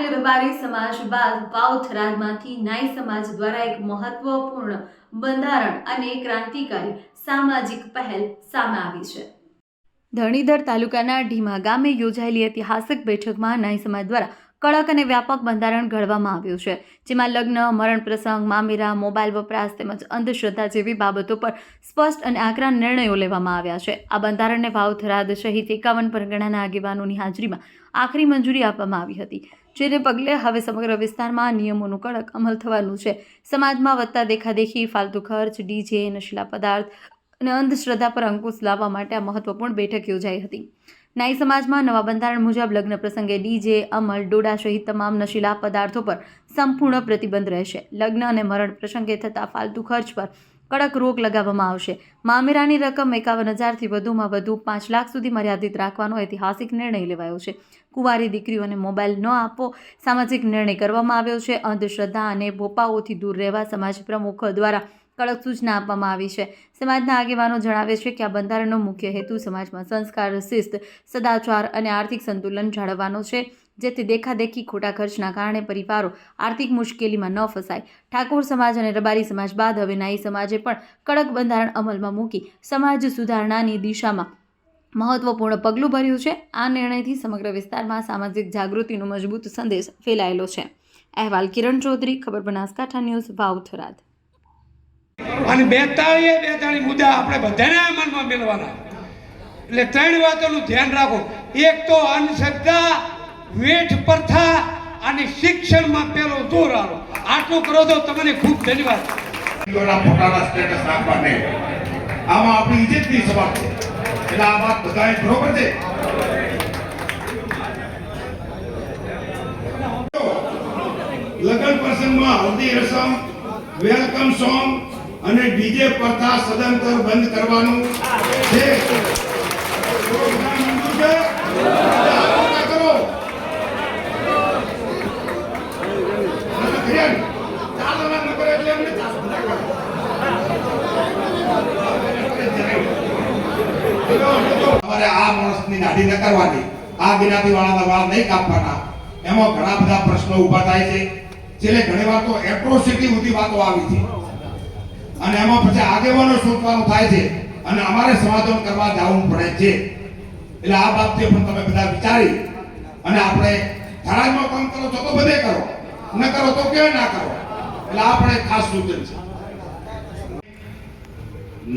અને રબારી સમાજ બાદ વાવ થરાદમાંથી નાઈ સમાજ દ્વારા એક મહત્વપૂર્ણ બંધારણ અને ક્રાંતિકારી સામાજિક પહેલ સામે આવી છે। ધણીધર તાલુકાના ઢીમા ગામે યોજાયેલી ઐતિહાસિક બેઠકમાં નાઈ સમાજ દ્વારા કડક અને વ્યાપક બંધારણ ઘડવામાં આવ્યું છે, જેમાં લગ્ન, મરણ પ્રસંગ, મામેરા, મોબાઈલ વપરાશ તેમજ અંધશ્રદ્ધા જેવી બાબતો પર સ્પષ્ટ અને આકરા નિર્ણયો લેવામાં આવ્યા છે। આ બંધારણને વાવ થરાદ સહિત 51 પરગણાના આગેવાનોની હાજરીમાં આખરી મંજૂરી આપવામાં આવી હતી, જેને પગલે હવે સમગ્ર વિસ્તારમાં નિયમોનું કડક અમલ થવાનું છે। સમાજમાં વધતા દેખાદેખી, ફાલતુ ખર્ચ, ડીજે, નશીલા પદાર્થ અને અંધશ્રદ્ધા પર અંકુશ લાવવા માટે આ મહત્વપૂર્ણ બેઠક યોજાઈ હતી। નાઈ સમાજમાં નવા બંધારણ મુજબ લગ્ન પ્રસંગે ડીજે, અમલ, ડોડા સહિત તમામ નશીલા પદાર્થો પર સંપૂર્ણ પ્રતિબંધ રહેશે। લગ્ન અને મરણ પ્રસંગે થતા ફાલતુ ખર્ચ પર કડક રોક લગાવવામાં આવશે। મામેરાની રકમ 51,000થી વધુમાં વધુ 5 લાખ સુધી મર્યાદિત રાખવાનો ઐતિહાસિક નિર્ણય લેવાયો છે। કુંવારી દીકરીઓને મોબાઈલ ન આપવો સામાજિક નિર્ણય કરવામાં આવ્યો છે। અંધશ્રદ્ધા અને ભોપાઓથી દૂર રહેવા સમાજ પ્રમુખો દ્વારા કડક સૂચના આપવામાં આવી છે। સમાજના આગેવાનો જણાવે છે કે આ બંધારણનો મુખ્ય હેતુ સમાજમાં સંસ્કાર, શિસ્ત, સદાચાર અને આર્થિક સંતુલન જાળવવાનો છે, જેથી દેખાદેખી, ખોટા ખર્ચના કારણે પરિવારો આર્થિક મુશ્કેલીમાં ન ફસાય। ઠાકોર સમાજ અને રબારી સમાજ બાદ હવે નાઈ સમાજે પણ કડક બંધારણ અમલમાં મૂકી સમાજ સુધારણાની દિશામાં મહત્વપૂર્ણ પગલું ભર્યું છે। આ નિર્ણયથી સમગ્ર વિસ્તારમાં સામાજિક જાગૃતિનો મજબૂત સંદેશ ફેલાયેલો છે। અહેવાલ કિરણ ચૌધરી, ખબર બનાસકાંઠા ન્યૂઝ, વાવ થરાદ। અને 42 મુદ્દા આપણે બધાને અમલમાં મેળવવાના, એટલે 3 વાતોનું ધ્યાન રાખો। એક તો અંધશ્રદ્ધા, વેઠ પ્રથા અને શિક્ષણમાં પેલો જોર આલો। આટલું કરો તો તમને ખૂબ ધન્યવાદ। ફોટાના સ્ટેટસ રાખવાને આમાં આપણી ઇજ્જતની સવાલ છે, એટલે આ વાત બધાએ બરોબર છે। લગ્ન પ્રસંગમાં હલ્દી રસમ, વેલકમ સોંગ અને ડીજે પ્રથા સદંતર બંધ કરવાનું છે। તમારે આ માણસની દાઢી ન કરવાની, આ જ્ઞાતિ વાળાના વાળ નહીં કાપવાના, એમાં ઘણા બધા પ્રશ્નો ઊભા થાય છે। છેલ્લે ઘણીવાર તો એટ્રોસિટી સુધી વાતો આવી છે, અને એમાં પછી આગેવાનો શોધવાનું થાય છે, અને અમારે સમાધાન કરવા જવું પડે છે। એટલે આ બાબતે પણ તમે બધા વિચારી અને આપણે ધરાજમાં કામ કરો છો તો બધે કરો, ન કરો તો કેમ ના કરો, એટલે આપણે ખાસ સૂચન છે।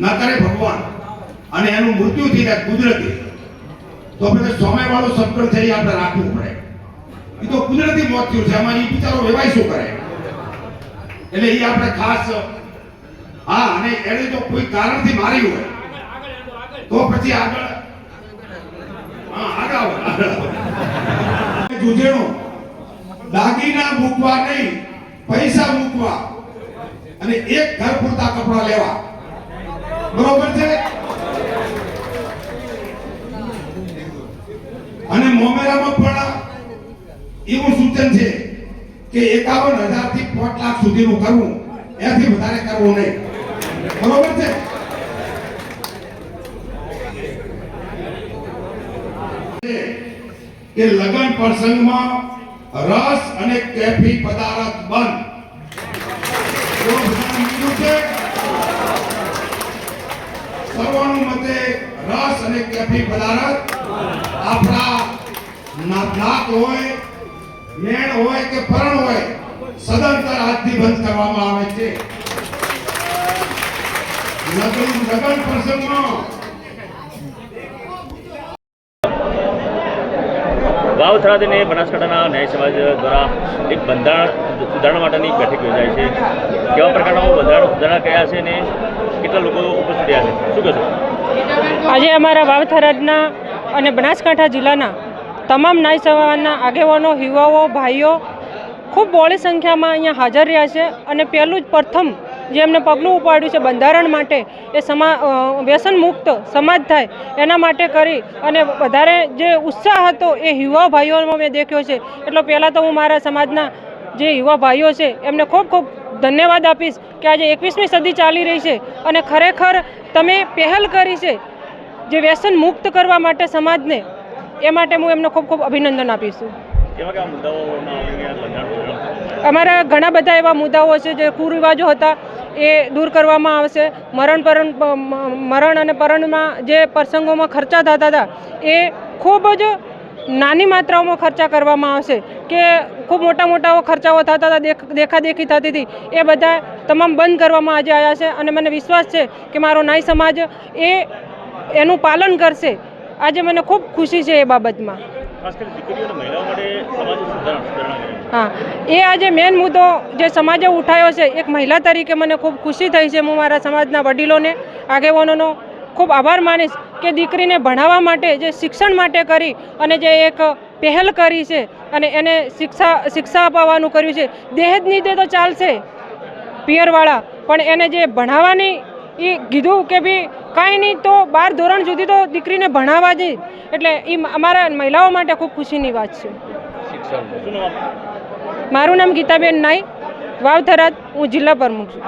ન કરે ભગવાન અને એનું મૃત્યુ થઈ જાય કુદરતી, તો આપણે સામે વાળું સબકર થઈ આપણે રાખવું પડે। એ તો કુદરતી મોત થયું છે, એમાં એ બિચારો વેવાય શું કરે, એટલે એ આપણે ખાસ હા। અને એને જો કોઈ કારણથી મારી હોય તો પછી આગળ જુજેણો દાગીના મૂકવા નહીં, પૈસા મૂકવા અને એક ઘર પૂરતા કપડા લેવા, બરોબર છે। અને મોમેરામાં પણ એવું સૂચન છે કે 51,000 થી 5 લાખ સુધીનું કરવું, એથી વધારે કરવું નહીં, બરોબર છે। કે લગ્ન પ્રસંગમાં રસ અને કેફી પદાર્થ બંધ છે। સર્વાનુમતે રસ અને કેફી પદાર્થ આપણા નાક હોય, મેણ હોય કે પરણ હોય, સદંતર આજથી બંધ કરવામાં આવે છે। લગ્ન પ્રસંગમાં વાવ થરાદ અને બનાસકાંઠાના ન્યાય સમાજ દ્વારા એક બંધારણ સુધારણા માટેની બેઠક યોજાઈ છે। કેવા પ્રકારના બંધારણ સુધારણા કયા છે અને કેટલા લોકો ઉપસ્થિત રહ્યા છે, શું કહેશો? આજે અમારા વાવ થરાદના અને બનાસકાંઠા જિલ્લાના તમામ ન્યાય સમાજના આગેવાનો, યુવાઓ, ભાઈઓ ખૂબ બહોળી સંખ્યામાં અહીંયા હાજર રહ્યા છે। અને પહેલું જ પ્રથમ જે એમને પગલું ઉપાડ્યું છે બંધારણ માટે, એ વ્યસન મુક્ત સમાજ થાય એના માટે કરી અને વધારે જે ઉત્સાહ હતો એ યુવા ભાઈઓમાં મેં દેખ્યો છે। એટલે પહેલાં તો હું મારા સમાજના જે યુવા ભાઈઓ છે એમને ખૂબ ખૂબ ધન્યવાદ આપીશ કે આજે 21મી સદી ચાલી રહી છે અને ખરેખર તમે પહેલ કરી છે જે વ્યસન મુક્ત કરવા માટે સમાજને, એ માટે હું એમને ખૂબ ખૂબ અભિનંદન આપીશું। કેવા કેવા મુદ્દાઓના બંધારણ અમારા ઘણા બધા એવા મુદ્દાઓ છે જે કુરિવાજો હતા એ દૂર કરવામાં આવશે. મરણ અને પરણમાં જે પ્રસંગોમાં ખર્ચા થતા હતા એ ખૂબ જ નાની માત્રાઓમાં ખર્ચા કરવામાં આવશે. કે ખૂબ મોટા ખર્ચાઓ થતા હતા, દેખાદેખી થતી હતી, એ બધા તમામ બંધ કરવામાં આજે આવ્યા છે. અને મને વિશ્વાસ છે કે મારો નાઈ સમાજ એનું પાલન કરશે. આજે મને ખૂબ ખુશી છે એ બાબતમાં. ખાસ કરીને દીકરીઓ અને મહિલાઓ માટે સમાજ સુધારણા કરે. હા, એ આજે મેન મુદ્દો જે સમાજે ઉઠાવ્યો છે, એક મહિલા તરીકે મને ખૂબ ખુશી થઈ છે. હું મારા સમાજના વડીલોને, આગેવાનોનો ખૂબ આભાર માનીશ કે દીકરીને ભણાવવા માટે, જે શિક્ષણ માટે કરી અને જે એક પહેલ કરી છે અને એને શિક્ષા અપાવવાનું કર્યું છે. દહેજ નહીં દે તો ચાલશે પિયરવાળા, પણ એને જે ભણાવવાની એ કીધું કે ભાઈ કાંઈ નહીં તો 12 ધોરણ સુધી તો દીકરીને ભણાવવા જ. એટલે એ અમારા મહિલાઓ માટે ખૂબ ખુશીની વાત છે. શું નામ? મારું નામ ગીતાબેન નાઈ, વાવ થરાદ, હું જિલ્લા પ્રમુખ છું.